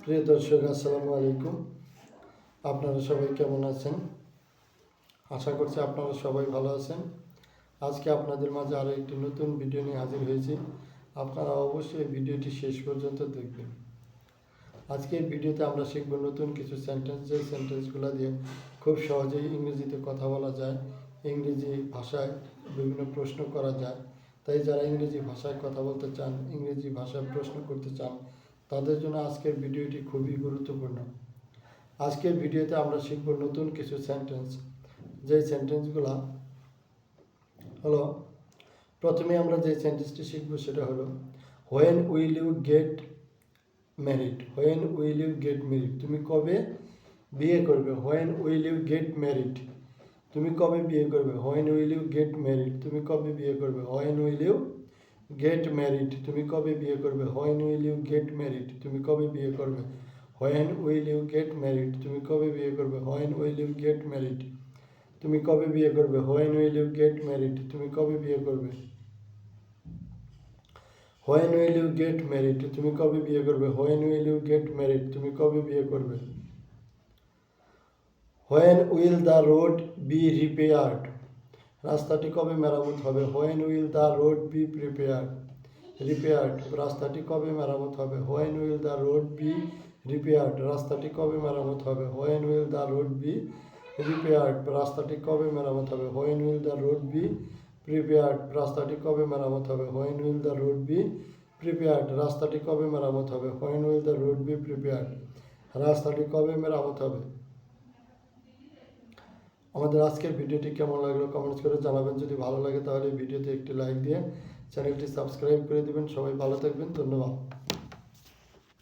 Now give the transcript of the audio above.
প্রিয় দর্শক, আসসালামু আলাইকুম। আপনারা সবাই কেমন আছেন? আশা করছি আপনারা সবাই ভালো আছেন। আজকে আপনাদের মাঝে আরও একটি নতুন ভিডিও নিয়ে হাজির হয়েছি। আপনারা অবশ্যই ভিডিওটি শেষ পর্যন্ত দেখবেন। আজকের ভিডিওতে আমরা শিখব নতুন কিছু সেন্টেন্স, যে সেন্টেন্সগুলো দিয়ে খুব সহজেই ইংরেজিতে কথা বলা যায়, ইংরেজি ভাষায় বিভিন্ন প্রশ্ন করা যায়। তাই যারা ইংরেজি ভাষায় কথা বলতে চান, ইংরেজি ভাষায় প্রশ্ন করতে চান, তাদের জন্য আজকের ভিডিওটি খুবই গুরুত্বপূর্ণ। আজকের ভিডিওতে আমরা শিখব নতুন কিছু সেন্টেন্স, যে সেন্টেন্সগুলো হলো, প্রথমে আমরা যে সেন্টেন্সটি শিখব সেটা হলো when will you get married. When will you get married, তুমি কবে বিয়ে করবে? When will you get married, তুমি কবে বিয়ে করবে? When will you get married, তুমি কবে বিয়ে করবে? When will you get married, তুমি কবে বিয়ে করবে? When will you get married, তুমি কবে বিয়ে করবে? When will you get married, তুমি কবে বিয়ে করবে? When will you get married, তুমি কবে বিয়ে করবে? When will you get married, তুমি কবে বিয়ে করবে? When will you get married, তুমি কবে বিয়ে করবে? When will you get married, তুমি কবে বিয়ে করবে? When will the road be repaired, রাস্তাটি কবে মেরামত হবে? When will the road be repaired, রাস্তাটি কবে মেরামত হবে? When will the road be repaired, রাস্তাটি কবে মেরামত হবে? When will the road be repaired, রাস্তাটি কবে মেরামত হবে? When will the road be prepared, রাস্তাটি কবে মেরামত হবে? When will the road be prepared, রাস্তাটি কবে মেরামত হবে? When will the road be prepared, রাস্তাটি কবে মেরামত হবে? আমাদের আজকের ভিডিওটি কেমন লাগলো কমেন্টস করে জানাবেন। যদি ভালো লাগে তাহলে ভিডিওতে একটি লাইক দিয়ে চ্যানেলটি সাবস্ক্রাইব করে দেবেন। সবাই ভালো থাকবেন, ধন্যবাদ।